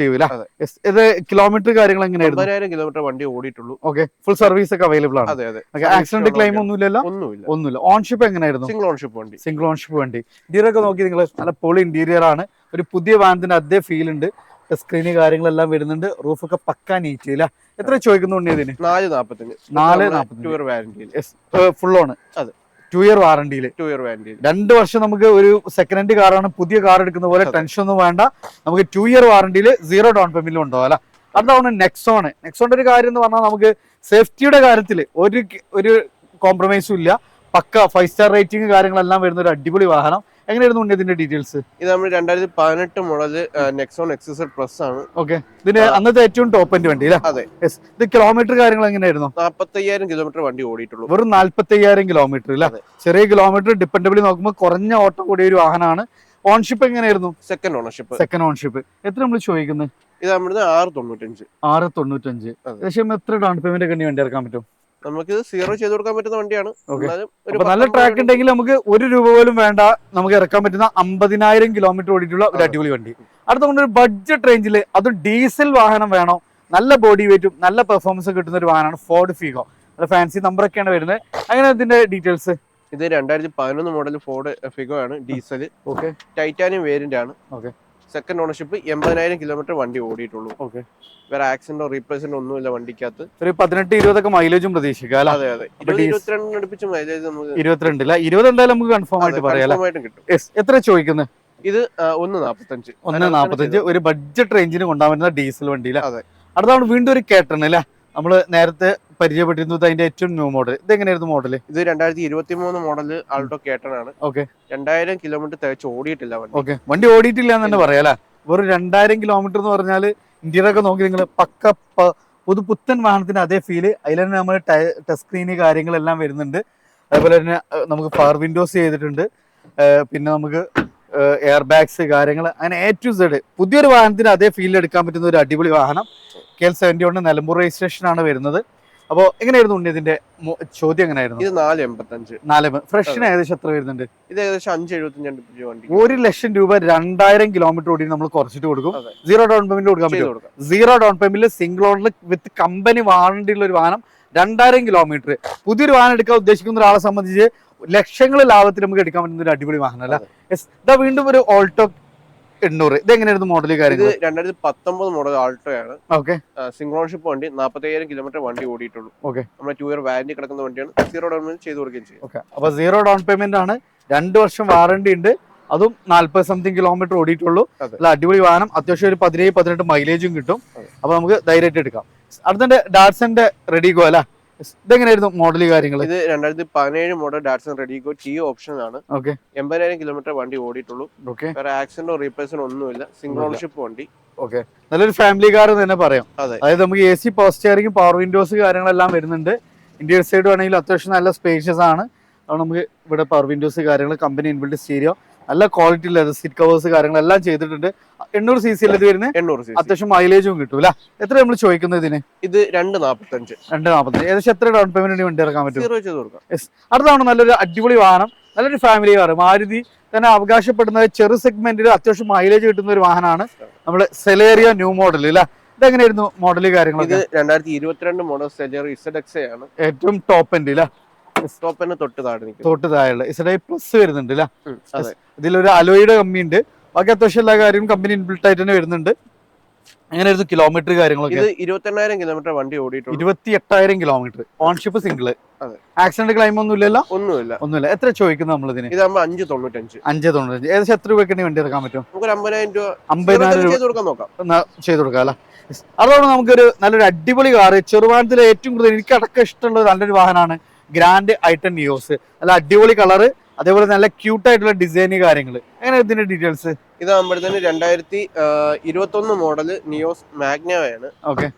ഇത് കിലോമീറ്റർ കാര്യങ്ങൾ എങ്ങനെയായിരുന്നു?
50,000 കിലോമീറ്റർ വണ്ടി ഓടിയിട്ടുള്ളൂ.
ഫുൾ സർവീസ് ഒക്കെ അവൈലബിൾ ആണ്.
അതെ.
ആക്സിഡന്റ് ക്ലെയിം ഒന്നുമില്ലല്ലോ? ഒന്നുമില്ല. ഓൺഷിപ്പ് എങ്ങനെയായിരുന്നു?
സിംഗിൾ ഓൺഷിപ്പ് വണ്ടി.
ഇന്റീരിയർ ഒക്കെ നോക്കി നിങ്ങൾ, നല്ല പൊളി ഇന്റീരിയർ ആണ്. ഒരു പുതിയ വാഹനത്തിന്റെ അതേ ഫീൽ ഉണ്ട്. സ്ക്രീന് കാര്യങ്ങളെല്ലാം വരുന്നുണ്ട്. റൂഫൊക്കെ പക്കാ നീറ്റ് ഇല്ല. എത്ര ചോദിക്കുന്നുണ്ട് ഇതിന്?
4.45.
Full on. 2 ഇയർ വാറണ്ടിയിൽ. 2 വർഷം നമുക്ക് ഒരു സെക്കൻഡ് ഹാൻഡ് കാറാണ്. പുതിയ കാർ എടുക്കുന്ന പോലെ ടെൻഷൻ ഒന്നും വേണ്ട. നമുക്ക് 2 ഇയർ വാറണ്ടിയിൽ 0 ഡൗൺ പേയ്മെന്റിൽ ഉണ്ടാവും അല്ല? അതാണ് നെക്സോണിന്റെ ഒരു കാര്യം എന്ന് പറഞ്ഞാൽ നമുക്ക് സേഫ്റ്റിയുടെ കാര്യത്തിൽ ഒരു കോംപ്രമൈസും ഇല്ല. പക്ക 5 സ്റ്റാർ റേറ്റിംഗ് കാര്യങ്ങളെല്ലാം വരുന്ന ഒരു അടിപൊളി വാഹനം. എങ്ങനെയായിരുന്നു ഇതിന്റെ ഡീറ്റെയിൽസ്?
ഇത് നമ്മൾ 2018 മോഡല് നെക്സോൺ XSR പ്ലസ് ആണ്.
ഓക്കെ. ഇതിന് അന്നത്തെ ഏറ്റവും ടോപ്പ് എൻഡ് വണ്ടി അല്ലേ?
അതെ.
ഇത് കിലോമീറ്റർ കാര്യങ്ങൾ എങ്ങനെയായിരുന്നു?
45,000 കിലോമീറ്റർ വണ്ടി ഓടിയിട്ടുള്ളൂ.
വെറും 45,000 കിലോമീറ്റർ അല്ലേ? ചെറിയ കിലോമീറ്റർ ഡിപ്പെൻഡബിളി നോക്കുമ്പോൾ കുറഞ്ഞ ഓട്ടം കൂടിയ ഒരു വാഹനമാണ്. ഓൺഷിപ്പ് എങ്ങനെയായിരുന്നു?
സെക്കൻഡ് ഓൺഷിപ്പ്.
എത്ര നമ്മൾ ചോദിക്കുന്നത്?
ഇത് നമ്മുടെ
6.95. ഏകദേശം എത്ര ഡൗൺ പേയ്മെന്റ് ഒക്കെ വണ്ടി ഇറക്കാൻ പറ്റും?
നമുക്ക് 0 ചെയ്ത് കൊടുക്കാൻ പറ്റുന്ന വണ്ടിയാണ്.
നല്ല ട്രാക്ക് ഉണ്ടെങ്കിൽ നമുക്ക് 1 രൂപ പോലും വേണ്ട, നമുക്ക് ഇറക്കാൻ പറ്റുന്ന 50,000 കിലോമീറ്റർ ഓടിയിട്ടുള്ള ഒരു അടിപൊളി വണ്ടി. അടുത്ത ഒരു ബഡ്ജറ്റ് റേഞ്ചിൽ അതും ഡീസൽ വാഹനം വേണോ, നല്ല ബോഡി വെയിറ്റും നല്ല പെർഫോമൻസ് കിട്ടുന്ന ഒരു വാഹനമാണ് ഫോർഡ് ഫിഗോ. നല്ല ഫാൻസി നമ്പറൊക്കെയാണ് വരുന്നത്. അങ്ങനെ ഇതിന്റെ ഡീറ്റെയിൽസ്?
ഇത് 2011 മോഡൽ ഫോർഡ് ഫിഗോ ആണ്. ഡീസൽ. ടൈറ്റാനിയം വേരിയന്റ് ആണ്. Second ownership. 80,000 കിലോമീറ്റർ വണ്ടി ഓടിയിട്ടുള്ളൂ. വേറെ ആക്സിഡന്റോ റീപ്ലേസ്മെന്റോ ഒന്നുമില്ല വണ്ടിക്കകത്ത്.
ഒരു 18-20 മൈലേജും പ്രതീക്ഷിക്കാം.
അതെ. 22 അടുപ്പിച്ച് മൈലേജ് നമുക്ക്
22 എന്തായാലും നമുക്ക് കൺഫേം ആയിട്ട് പറയാം. എത്ര ചോദിക്കുന്നത്?
ഇത് 1.45.
1.45. ഒരു ബഡ്ജറ്റ് റേഞ്ചിന് കൊണ്ടുപോകാൻ പറ്റുന്ന ഡീസൽ വണ്ടിയില്ല. അടുത്താണ് വീണ്ടും ഒരു കേട്ടൺ അല്ലേ? നമ്മള് നേരത്തെ പരിചയപ്പെട്ടിരുന്നത് അതിന്റെ ഏറ്റവും ന്യൂ മോഡൽ. ഇത് എങ്ങനെയായിരുന്നു മോഡല്?
ഇത് 2023 മോഡല് ആൾട്ടോ കേട്ടൺ ആണ്. 2000 കിലോമീറ്റർ തികച്ച് ഓടിയിട്ടില്ല വണ്ടി.
വണ്ടി ഓടിയിട്ടില്ല എന്ന് തന്നെ പറയാം അല്ലെ? വെറും 2000 കിലോമീറ്റർ എന്ന് പറഞ്ഞാല് ഇന്ത്യയിലൊക്കെ ഒക്കെ നോക്കി നിങ്ങൾ പക്ക പുതുപുത്തൻ വാഹനത്തിന്റെ അതേ ഫീല്. അതിൽ തന്നെ നമ്മൾ ടച്ച് സ്ക്രീന് കാര്യങ്ങളെല്ലാം വരുന്നുണ്ട്. അതേപോലെ തന്നെ നമുക്ക് പവർ വിൻഡോസ് ചെയ്തിട്ടുണ്ട്. പിന്നെ നമുക്ക് എയർ ബാഗ്സ് കാര്യങ്ങൾ, അങ്ങനെ A to Z പുതിയൊരു വാഹനത്തിന് അതേ ഫീൽ എടുക്കാൻ പറ്റുന്ന ഒരു അടിപൊളി വാഹനം. KL 71 നിലമ്പൂർ രജിസ്ട്രേഷൻ ആണ് വരുന്നത്. അപ്പൊ എങ്ങനെയായിരുന്നു ഉണ്ണി ഇതിന്റെ ചോദ്യം എങ്ങനെയായിരുന്നു?
ഇത് 485.
4 ഫ്രഷിന് ഏകദേശം എത്ര വരുന്നുണ്ട്?
ഇത് ഏകദേശം 575 വണ്ടി.
1,00,000 രൂപ 2000 കിലോമീറ്റർ ഓടി നമ്മൾ കുറച്ചിട്ട് കൊടുക്കും. സീറോ ഡൗൺ പേയ്മെന്റ് കൊടുക്കാൻ പറ്റും. സീറോ ഡൗൺ പേയ്മെന്റിൽ സിംഗിൾ ഓണറിൽ വിത്ത് കമ്പനി വാറണ്ടി ഉള്ള ഒരു വാഹനം 2000 കിലോമീറ്റർ പുതിയൊരു വാഹനം എടുക്കാൻ ഉദ്ദേശിക്കുന്ന ഒരാളെ സംബന്ധിച്ച് ലക്ഷങ്ങൾ ലാഭത്തിൽ നമുക്ക് എടുക്കാൻ പറ്റുന്ന ഒരു അടിപൊളി വാഹനം അല്ല. ഇതാ വീണ്ടും ഒരു ഓൾട്ടോ 800. ഇത് എങ്ങനെയായിരുന്നു മോഡൽ കാര്യങ്ങൾ?
ഇത് 2019 മോഡൽ ആൾട്ടോ ആണ്.
ഓക്കെ.
സിംഗിൾ ഓണർഷിപ്പ് വണ്ടി, 40,000 കിലോമീറ്റർ വണ്ടി ഓടിയിട്ടുള്ളൂ.
ഓക്കെ.
നമ്മുടെ 2 ഇയർ വാറന്റി കിടക്കുന്ന വണ്ടിയാണ്. സീറോ ഡൗൺ പേയ്മെന്റ് ചെയ്ത് കൊടുക്കുകയും ചെയ്യും.
ഓക്കെ. അപ്പൊ സീറോ ഡൗൺ പേയ്മെന്റ് ആണ്, 2 വർഷം വാറണ്ടി ഉണ്ട്, അതും 40 സംതിങ് കിലോമീറ്റർ ഓടിയിട്ടുള്ളൂ. അല്ല അടിപൊളി വാഹനം, അത്യാവശ്യം ഒരു 17-18 മൈലേജും കിട്ടും. അപ്പൊ നമുക്ക് ധൈര്യമായിട്ട് എടുക്കാം. അടുത്ത ഡാറ്റ്സന്റെ റെഡിഗോ അല്ല, ഇതെങ്ങനെയായിരുന്നു മോഡൽ കാര്യങ്ങൾ?
ഇത് 2017 model Datson redi-GO T option ആണ്.
ഓക്കെ.
80,000 കിലോമീറ്റർ വണ്ടി ഓടിയിട്ടുള്ളൂ.
ഓക്കെ.
വേറെ ആക്സിഡന്റോ റീപ്ലേസോ ഒന്നുമില്ല. സിംഗിൾ ഓണർഷിപ്പ് വണ്ടി.
ഓക്കെ. നല്ലൊരു ഫാമിലി കാർ തന്നെ പറയാം.
അതെ.
അതായത് നമുക്ക് AC power steering, power Windows കാര്യങ്ങളെല്ലാം വരുന്നുണ്ട്. ഇന്റീരിയർ സൈഡ് വേണമെങ്കിൽ അത്യാവശ്യം നല്ല സ്പേഷ്യസ് ആണ്. അതുകൊണ്ട് നമുക്ക് ഇവിടെ പവർ വിൻഡോസ് കാര്യങ്ങൾ, കമ്പനി ഇൻബിൽഡ് സ്റ്റീരിയോ, നല്ല ക്വാളിറ്റി ഉള്ളത്, സീറ്റ് കവേഴ്സ് കാര്യങ്ങളെല്ലാം ചെയ്തിട്ടുണ്ട്. 800 cc ഇത് വരുന്നത്. 800 cc. അത്യാവശ്യം മൈലേജും കിട്ടൂല. എത്ര നമ്മൾ ചോദിക്കുന്നത് ഇതിന്?
ഇത് 245.
245. ഏകദേശം എത്ര ഡൗൺ പേയ്മെന്റ് വണ്ടി ഇറക്കാൻ പറ്റും?
സീറോ ചെയ്ത് കൊടുക്കാം.
അടുത്താണ് നല്ലൊരു അടിപൊളി വാഹനം, നല്ലൊരു ഫാമിലി കാർ. മാരുതി തന്നെ അവകാശപ്പെടുന്നത് ചെറു സെഗ്മെന്റിൽ അത്യാവശ്യം മൈലേജ് കിട്ടുന്ന ഒരു വാഹനമാണ് നമ്മുടെ സെലേറിയോ ന്യൂ മോഡൽ അല്ല. ഇതെങ്ങനെയായിരുന്നു മോഡൽ കാര്യങ്ങൾ?
ഇത് 2022 മോഡൽ സെലേറിയോ ZX ആണ്.
ഏറ്റവും ടോപ്പ് എൻഡ് അല്ല,
ടോപ്പിന് തൊട്ട്
താഴെയുള്ള SI പ്ലസ് വരുന്നുണ്ട് അല്ല. ഇതിലൊരു അലോയുടെ കമ്മി ഉണ്ട്, ബാക്കി അത്യാവശ്യം എല്ലാ കാര്യവും കമ്പനി ഇൻബിൽട്ട് ആയിട്ട് തന്നെ വരുന്നുണ്ട്. എങ്ങനെയായിരുന്നു കിലോമീറ്റർ കാര്യങ്ങളൊക്കെ?
ഇത് 28,000 കിലോമീറ്റർ വണ്ടി ഓടിയിട്ടുണ്ട്.
28,000 kilometre. Ownership single. Accident claim ഒന്നുമില്ലല്ലോ? ഒന്നുമില്ല. എത്ര ചോദിക്കുന്നത് നമ്മളിതിന്?
ഇത് 595.
595. ഏകദേശം എത്ര രൂപയ്ക്ക് വണ്ടി ഇറക്കാൻ പറ്റും?
നമുക്ക് 50,000 രൂപ
50,000 രൂപ ചെയ്ത് കൊടുക്കാം അല്ല. അതുകൊണ്ട് നമുക്കൊരു നല്ലൊരു അടിപൊളി കാറ്, ചെറുവാനത്തിലെ ഏറ്റവും കൂടുതൽ എനിക്ക് അടക്കം ഇഷ്ടമുള്ള നല്ലൊരു വാഹനമാണ് ഗ്രാൻഡ് ഐ10 നിയോസ്. നല്ല അടിപൊളി കളറ്, അതേപോലെ നല്ല ക്യൂട്ട് ആയിട്ടുള്ള ഡിസൈന് കാര്യങ്ങൾ. എങ്ങനെ ഇതിന്റെ ഡീറ്റെയിൽസ്?
ഇതാകുമ്പോഴത്തേന് 2021 മോഡൽ നിയോസ് മാഗ്നയാണ്.
ഓക്കെ.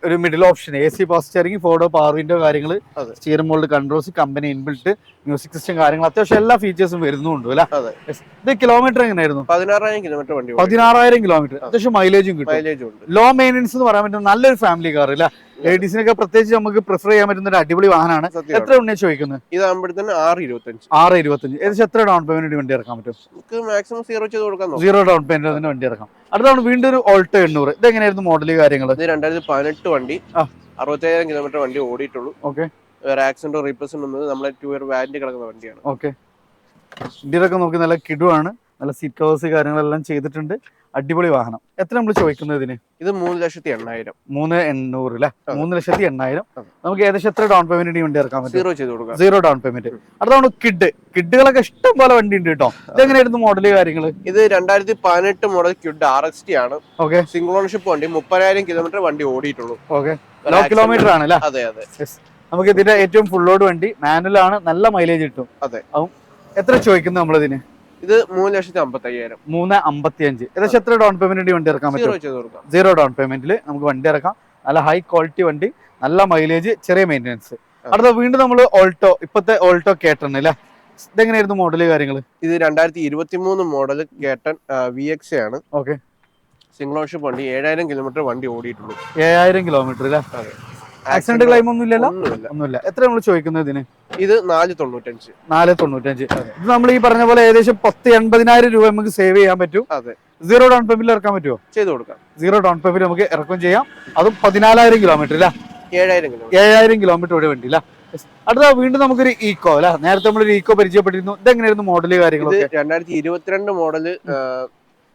ഒരു middle option, AC power steering, four door power window കാര്യങ്ങൾ, steering mould controls, company inbuilt music system കാര്യങ്ങൾ, അത്യാവശ്യം എല്ലാ ഫീച്ചേഴ്സും വരുന്നുണ്ട് അല്ലെ. ഇത് കിലോമീറ്റർ എങ്ങനെയായിരുന്നു?
16,000 കിലോമീറ്റർ വണ്ടി.
16,000 കിലോമീറ്റർ. അത്യാവശ്യം മൈലേജും കിട്ടും. ലോ മെയിൻ്റെനൻസ് എന്ന് പറയാൻ പറ്റുന്ന നല്ലൊരു ഫാമിലി കാർ അല്ല. ലേഡീസിനൊക്കെ പ്രത്യേകിച്ച് നമുക്ക് പ്രിഫർ ചെയ്യാൻ പറ്റുന്ന ഒരു അടിപൊളി വാഹനമാണ്. എത്ര ഉണ്ണേ ചോദിക്കുന്നത്?
ഇതാകുമ്പോഴത്തേന് 625.
625. ഏകദേശം എത്ര ഡൗൺ പേയ്മെന്റ് വണ്ടി ഇറക്കാൻ പറ്റും?
നമുക്ക് മാക്സിമം സീറോ ചെയ്ത് കൊടുക്കാം.
സീറോ ഡൗൺ പേയ്മെന്റ് വണ്ടി ഇറക്കാം. അടുത്താണ് വീണ്ടും ഒരു ഓൾട്ടോ 800. ഇത് എങ്ങനെയായിരുന്നു മോഡൽ കാര്യങ്ങൾ?
ഇത് 2018 വണ്ടി, 65,000 കിലോമീറ്റർ വണ്ടി ഓടിയിട്ടുള്ളൂ.
ഓക്കെ.
വേറെ ആക്സിഡന്റോ റീപ്ലേസോ ഒന്നും, നമ്മളെ 2 ഇയർ വാറന്റി കിടക്കുന്ന വണ്ടിയാണ്.
ഓക്കെ. ഇന്ത്യയിലൊക്കെ നോക്കി നല്ല കിടുവാണ്, നല്ല സീറ്റ് കവേഴ്സ് കാര്യങ്ങളെല്ലാം ചെയ്തിട്ടുണ്ട്. അടിപൊളി വാഹനം. എത്ര നമ്മൾ ചോദിക്കുന്നത് ഇതിന്?
ഇത് 3,80,000.
3,800 അല്ലെ. 3,80,000. നമുക്ക് ഏകദേശം എത്ര ഡൗൺ പേയ്മെന്റ് വണ്ടി ഇറക്കാൻ പറ്റും?
സീറോ ചെയ്ത് കൊടുക്കാം.
Zero down payment. അടുത്താണ് കിഡുകളൊക്കെ ഇഷ്ടം പോലെ വണ്ടി ഉണ്ട് കേട്ടോ. ഇതെങ്ങനെയായിരുന്നു മോഡല് കാര്യങ്ങൾ?
ഇത് 2018 മോഡൽ ക്യുഡ് RXT ആണ്.
ഓക്കെ.
സിംഗിൾ ഓണർഷിപ്പ് വണ്ടി, 30,000 കിലോമീറ്റർ വണ്ടി ഓടിയിട്ടുള്ളൂ.
ഓക്കെ. ലോ കിലോമീറ്റർ ആണ് അല്ലേ?
അതെ അതെ.
നമുക്ക് ഇതിന്റെ ഏറ്റവും ഫുൾ ലോഡ് വണ്ടി, മാനുവൽ ആണ്, നല്ല മൈലേജ് കിട്ടും.
അതെ.
എത്ര ചോദിക്കുന്നത് നമ്മളിതിന്?
ഇത് 3,55,000.
3,55. ഏകദേശം എത്ര ഡൗൺ പേയ്മെന്റ് വണ്ടി ഇറക്കാൻ പറ്റും? സീറോ ഡൗൺ പേയ്മെന്റിൽ നമുക്ക് വണ്ടി ഇറക്കാം. നല്ല ഹൈ ക്വാളിറ്റി വണ്ടി, നല്ല മൈലേജ്, ചെറിയ മെയിൻ്റെനൻസ്. അടുത്ത വീണ്ടും നമ്മൾ ഓൾട്ടോ, ഇപ്പത്തെ ഓൾട്ടോ കേട്ടൺ അല്ലേ. ഇതെങ്ങനെയായിരുന്നു മോഡല് കാര്യങ്ങൾ?
ഇത് 2023 മോഡൽ കേട്ടൺ VX ആണ്.
ഓക്കെ.
സിംഗിൾ ഓണർഷിപ്പ് വണ്ടി, 7,000 കിലോമീറ്റർ വണ്ടി ഓടിയിട്ടുള്ളൂ.
7,000 കിലോമീറ്റർ അല്ലേ. ആക്സിഡന്റ് ക്ലൈം ഒന്നുമില്ലല്ലോ? ഒന്നുമില്ല. എത്ര നമ്മൾ ചോദിക്കുന്നത് ഇതിന്?
ഇത് 495.
495. ഇത് നമ്മൾ ഈ പറഞ്ഞ പോലെ ഏകദേശം 10,80,000 രൂപ നമുക്ക് സേവ് ചെയ്യാൻ പറ്റും.
അതെ.
സീറോ ഡൗൺ പേയ്മെന്റ് ഇറക്കാൻ പറ്റുമോ?
ചെയ്ത് കൊടുക്കാം.
സീറോ ഡൗൺ പേയ്മെന്റ് നമുക്ക് ഇറക്കും ചെയ്യാം. അതും 14,000 കിലോമീറ്റർ അല്ല. 7,000 കിലോമീറ്റർ ഓടി വണ്ടി അല്ല. അടുത്ത വീണ്ടും നമുക്കൊരു ഈക്കോ അല്ല. നേരത്തെ നമ്മളൊരു ഈക്കോ പരിചയപ്പെട്ടിരുന്നു. ഇതെങ്ങനെയായിരുന്നു മോഡല് കാര്യങ്ങളൊക്കെ?
2022 മോഡല്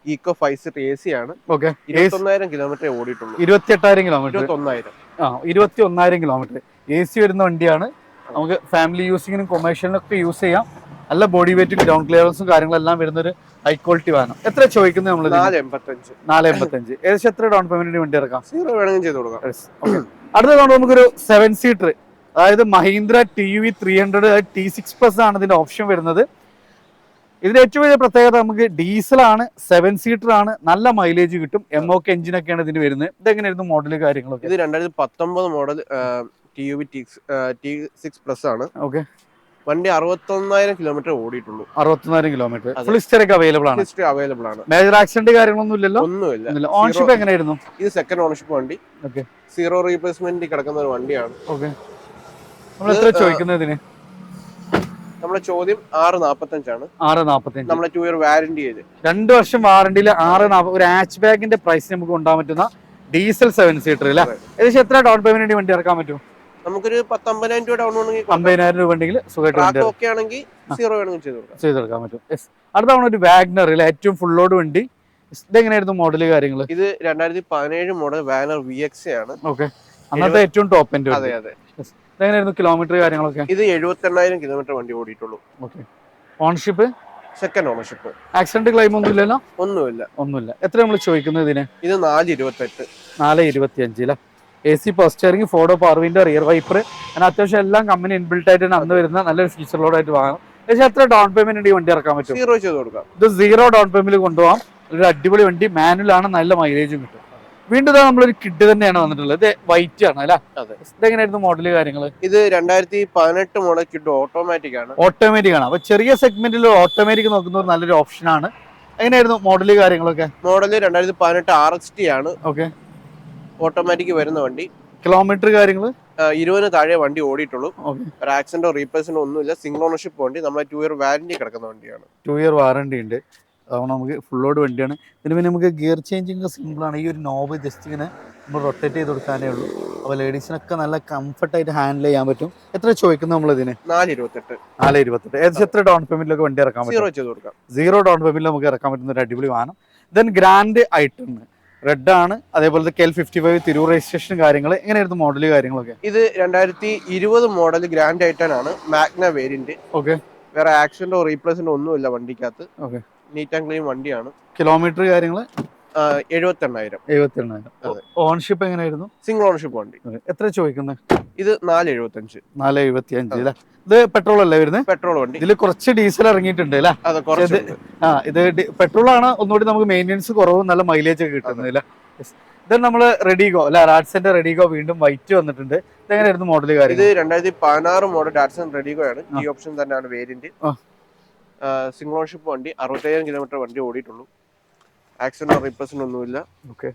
ഈക്കോ 5 സീറ്റ് AC ആണ്.
ഓക്കെ.
21,000 കിലോമീറ്റർ ഓടിയിട്ടുള്ളൂ.
28,000 കിലോമീറ്റർ.
21,000
കിലോമീറ്റർ. AC വരുന്ന വണ്ടിയാണ്. നമുക്ക് ഫാമിലി യൂസിങ്ങിനും കൊമേഴ്ഷ്യലിനും ഒക്കെ യൂസ് ചെയ്യാം. നല്ല ബോഡി വെയിറ്റും ഗ്രൗണ്ട് ക്ലിയറൻസും കാര്യങ്ങളെല്ലാം വരുന്ന ഒരു ഹൈ ക്വാളിറ്റി വാഹനം. എത്ര ചോദിക്കുന്നത് നമ്മൾ? 485. ഏകദേശം എത്ര ഡൗൺ പേയ്മെന്റ് വണ്ടി ഇറക്കാം?
സീറോ വേണമെങ്കിൽ ചെയ്ത് കൊടുക്കാം.
അടുത്തതാണ് നമുക്കൊരു 7 സീറ്റർ, അതായത് മഹീന്ദ്ര TUV 300 T6+ ആണ് ഇതിന്റെ ഓപ്ഷൻ വരുന്നത്. ഇതിന്റെ ഏറ്റവും വലിയ പ്രത്യേകത നമുക്ക് ഡീസലാണ്, 7 സീറ്റർ ആണ്, നല്ല മൈലേജ് കിട്ടും. MOK എഞ്ചിനൊക്കെയാണ് ഇതിന് വരുന്നത്. ഇതെങ്ങനെയായിരുന്നു മോഡല് കാര്യങ്ങളൊക്കെ?
ഇത് 2019 മോഡൽ TUV T6+ ആണ്.
ഓക്കെ.
വണ്ടി 61,000 കിലോമീറ്റർ ഓടിയിട്ടുള്ളൂ.
61,000 കിലോമീറ്റർ. ഫുൾ ഹിസ്റ്ററി ഒക്കെ അവൈലബിൾ ആണ്.
ഹിസ്റ്ററി അവൈലബിൾ ആണ്.
മേജർ ആക്സിഡന്റ് കാര്യങ്ങളൊന്നും ഇല്ലല്ലോ?
ഒന്നുമില്ല.
ഓൺഷിപ്പ് എങ്ങനെയായിരുന്നു?
ഇത് സെക്കൻഡ് ഓണർഷിപ്പ് വണ്ടി.
ഓക്കെ.
സീറോ റീപ്ലേസ്മെന്റ് കിടക്കുന്ന ഒരു വണ്ടിയാണ്.
ഓക്കെ. നമ്മൾ എത്ര ചോദിക്കുന്നതിന്?
നമ്മുടെ ചോദ്യം 6.45 ആണ്.
6.45.
നമ്മളെ 2 ഇയർ വാറന്റി ചെയ്ത്
2 വർഷം വാറണ്ടിയിൽ 6.40. ഒരു ഹാച്ച് ബാഗിന്റെ പ്രൈസ് നമുക്ക് കൊണ്ടുപോകാൻ പറ്റുന്ന ഡീസൽ 7 സീറ്റർ അല്ലേ? ഏകദേശം എത്ര ഡൗൺ പേയ്മെന്റ് വണ്ടി ഇറക്കാൻ പറ്റും?
നമുക്കൊരു 10-50,000 രൂപ ഡൗൺ ഉണ്ടെങ്കിൽ
50,000 രൂപ ഉണ്ടെങ്കിൽ സുഖമായിട്ട്
ഓക്കെ ആണെങ്കിൽ സീറോ വേണമെങ്കിൽ
ചെയ്തെടുക്കാൻ പറ്റും. അടുത്ത തവണ ഒരു വാഗ്നർ ഏറ്റവും ഫുൾ ലോഡ് വണ്ടി. ഇതെങ്ങനെയായിരുന്നു മോഡല് കാര്യങ്ങൾ?
ഇത് 2017 മോഡൽ വാഗ്നർ VX ആണ്.
ഓക്കെ. അന്നത്തെ ഏറ്റവും ടോപ്പ് എൻഡ്.
അതെ അതെ.
ഇതെങ്ങനെയായിരുന്നു കിലോമീറ്റർ കാര്യങ്ങളൊക്കെ?
ഇത് 78,000 കിലോമീറ്റർ വണ്ടി ഓടിയിട്ടുള്ളൂ.
Okay. Ownership?
Second ownership.
Accident claim ഒന്നും ഇല്ലല്ലോ?
ഒന്നുമില്ല.
എത്ര നമ്മൾ ചോദിക്കുന്നത് ഇതിന്?
ഇത് 4.28.
4.25 അല്ലേ? AC power steering, four door power window, rear wiper, അങ്ങനെ അത്യാവശ്യം എല്ലാം കമ്പനി ഇൻബിൽട്ട് ആയിട്ട് അന്ന് വരുന്ന നല്ലൊരു ഫീച്ചറിലോടായിട്ട് വാങ്ങണം. പക്ഷേ എത്ര ഡൗൺ പേയ്മെന്റ് ഈ വണ്ടി ഇറക്കാൻ പറ്റും?
സീറോ ചെയ്ത് കൊടുക്കാം.
ഇത് 0 ഡൗൺ പേയ്മെന്റ് കൊണ്ടുപോകാം. ഒരു അടിപൊളി വണ്ടി, മാനുവൽ ആണ്, നല്ല മൈലേജും കിട്ടും. വീണ്ടും നമ്മളൊരു കിഡ് തന്നെയാണ് വന്നിട്ടുള്ളത്. ഇത് വൈറ്റ് ആണ് അല്ലേ? ഇതെങ്ങനെയായിരുന്നു മോഡല് കാര്യങ്ങൾ?
ഇത് 2018 മോഡൽ കിഡ് ഓട്ടോമാറ്റിക് ആണ്.
ഓട്ടോമാറ്റിക് ആണ്. അപ്പൊ ചെറിയ സെഗ്മെന്റിൽ ഓട്ടോമാറ്റിക് നോക്കുന്നവർ നല്ലൊരു ഓപ്ഷൻ ആണ്. എങ്ങനെയായിരുന്നു മോഡല് കാര്യങ്ങളൊക്കെ?
മോഡല് 2018 RXT ആണ്.
ഓക്കെ.
ഓട്ടോമാറ്റിക് വരുന്ന വണ്ടി.
കിലോമീറ്റർ കാര്യങ്ങൾ
20 താഴെ വണ്ടി ഓടിയിട്ടുള്ളൂ. ഒരു ആക്സിഡന്റോ റീപ്ലേസിനോ ഒന്നുമില്ല. സിംഗിൾ ഓണർഷിപ്പ് വണ്ടി. നമ്മളെ 2 ഇയർ വാറന്റി കിടക്കുന്ന വണ്ടിയാണ്.
2 ഇയർ വാറന്റി ഉണ്ട്. അതുകൊണ്ട് നമുക്ക് ഫുൾ ലോഡ് വണ്ടിയാണ്. ഇതിന് പിന്നെ നമുക്ക് ഗിയർ ചേഞ്ചിങ് സിമ്പിൾ ആണ്. ഈ ഒരു നോബ് ജസ്റ്റ് ഇങ്ങനെ നമ്മൾ റൊട്ടേറ്റ് ചെയ്ത് കൊടുക്കാനേ ഉള്ളൂ. അപ്പോൾ ലേഡീസിനൊക്കെ നല്ല കംഫർട്ടായിട്ട് ഹാൻഡിൽ ചെയ്യാൻ പറ്റും. എത്ര ചോദിക്കുന്നത് നമ്മൾ ഇതിന്?
4.28.
4.28. ഏകദേശം എത്ര ഡൗൺ പേയ്മെന്റിലൊക്കെ വണ്ടി ഇറക്കാൻ പറ്റും? 0 ഡൗൺ പേയ്മെന്റിൽ നമുക്ക് ഇറക്കാൻ പറ്റുന്ന ഒരു അടിപൊളി വാഹനം. ദെൻ ഗ്രാൻഡ് ഐറ്റം റെഡ് ആണ്. അതേപോലെ KL55 തിരൂർ രജിസ്ട്രേഷൻ കാര്യങ്ങൾ. എങ്ങനെയായിരുന്നു മോഡല് കാര്യങ്ങളൊക്കെ?
ഇത് 2020 മോഡൽ ഗ്രാൻഡ് ഐറ്റൻ ആണ്. Magna variant.
ഓക്കെ.
വേറെ ആക്സിഡന്റോ റീപ്ലേസിനോ ഒന്നുമില്ല വണ്ടിക്കകത്ത്.
ഓക്കെ.
നീറ്റ് ആൻഡ് ക്ലീൻ വണ്ടിയാണ്.
കിലോമീറ്റർ കാര്യങ്ങൾ
78,000.
ഓൺഷിപ്പ് എങ്ങനെയായിരുന്നു?
സിംഗിൾ ഓണർഷിപ്പ് വണ്ടി.
എത്ര ചോദിക്കുന്നത്?
ഇത് 4.75.
4.75 അല്ലേ? ഇത് പെട്രോൾ അല്ലേ വരുന്നത്?
പെട്രോൾ വണ്ടി.
ഇതിൽ കുറച്ച് ഡീസൽ ഇറങ്ങിയിട്ടുണ്ട് അല്ലേ? ഇത് പെട്രോൾ ആണ്. ഒന്നുകൂടി നമുക്ക് മെയിൻ്റെനൻസ് കുറവും നല്ല മൈലേജ് ഒക്കെ കിട്ടുന്നത് അല്ലേ? ഇത് നമ്മള് റെഡിഗോ അല്ല, റാഡ്സന്റെ റെഡിഗോ വീണ്ടും വൈറ്റ് വന്നിട്ടുണ്ട്. ഇതെങ്ങനെയായിരുന്നു മോഡല് കാര്യം?
ഇത് 2016 മോഡൽ ഡാറ്റ്സൺ റെഡിഗോ ആണ്. ഈ ഓപ്ഷൻ തന്നെയാണ് വേരിയന്റ്. സിംഗിൾ ഓണർഷിപ്പ് വണ്ടി. 65,000 കിലോമീറ്റർ വണ്ടി ഓടിയിട്ടുള്ളൂ. ആക്സിഡന്റ് റീപ്ലേസിനോ ഒന്നുമില്ല.
ഓക്കെ.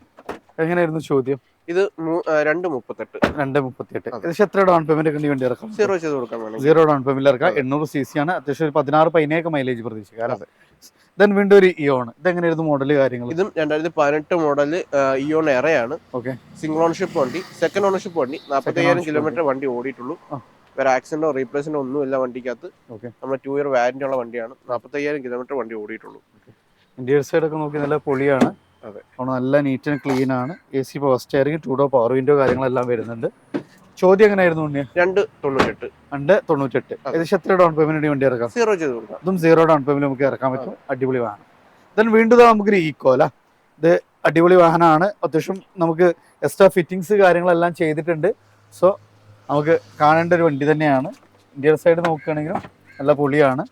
എങ്ങനെയായിരുന്നു ചോദ്യം?
ഇത് 2.38.
2.38. ഏകദേശം എത്ര ഡൗൺ പേയ്മെന്റ് ഒക്കെ വണ്ടി ഇറക്കാം?
സീറോ ചെയ്ത് കൊടുക്കാൻ വേണം.
0 ഡൗൺ പേയ്മെന്റ് ഇറക്കാം. 800 cc ആണ്. അത്യാവശ്യം ഒരു 16-17 മൈലേജ് പ്രതീക്ഷിക്കാം. ദെൻ വീണ്ടും ഒരു ഇയോൺ. ഇതെങ്ങനെയായിരുന്നു മോഡല് കാര്യങ്ങൾ?
ഇതും 2018 മോഡൽ ഇയോൺ എറയാണ്.
ഓക്കെ.
സിംഗിൾ ഓണർഷിപ്പ് വണ്ടി. സെക്കൻഡ് ഓണർഷിപ്പ് വണ്ടി. 45,000 കിലോമീറ്റർ വണ്ടി ഓടിയിട്ടുള്ളൂ. വേറെ ആക്സിഡന്റോ റീപ്ലേസിനോ ഒന്നുമില്ല വണ്ടിക്കകത്ത്. നമ്മുടെ 2 ഇയർ വാറന്റി ഉള്ള വണ്ടിയാണ്. 45,000 കിലോമീറ്റർ വണ്ടി ഓടിയിട്ടുള്ളൂ.
ഇന്റീരിയർ സൈഡ് ഒക്കെ നോക്കി നല്ല പൊളിയാണ്. നല്ല നീറ്റ് ആൻഡ് ക്ലീൻ ആണ്. AC power steering, 2 door power window കാര്യങ്ങളെല്ലാം വരുന്നുണ്ട്. ചോദ്യം എങ്ങനെയായിരുന്നു? 2.98. ഏകദേശം എത്ര ഡൗൺ പേയ്മെന്റ് വണ്ടി ഇറക്കാം?
സീറോ ചെയ്ത് കൊടുക്കാം.
അതും 0 ഡൗൺ പേയ്മെന്റ് നമുക്ക് ഇറക്കാൻ പറ്റും. അടിപൊളി വാഹനം. ദെൻ വീണ്ടും നമുക്കൊരു ഈക്കോ അല്ല. ഇത് അടിപൊളി വാഹനമാണ്. അത്യാവശ്യം നമുക്ക് എക്സ്ട്രാ ഫിറ്റിങ്സ് കാര്യങ്ങളെല്ലാം ചെയ്തിട്ടുണ്ട്. സോ നമുക്ക് കാണേണ്ട ഒരു വണ്ടി തന്നെയാണ്. ഇന്റീരിയർ സൈഡ് നോക്കുകയാണെങ്കിലും നല്ല പൊളിയാണ്.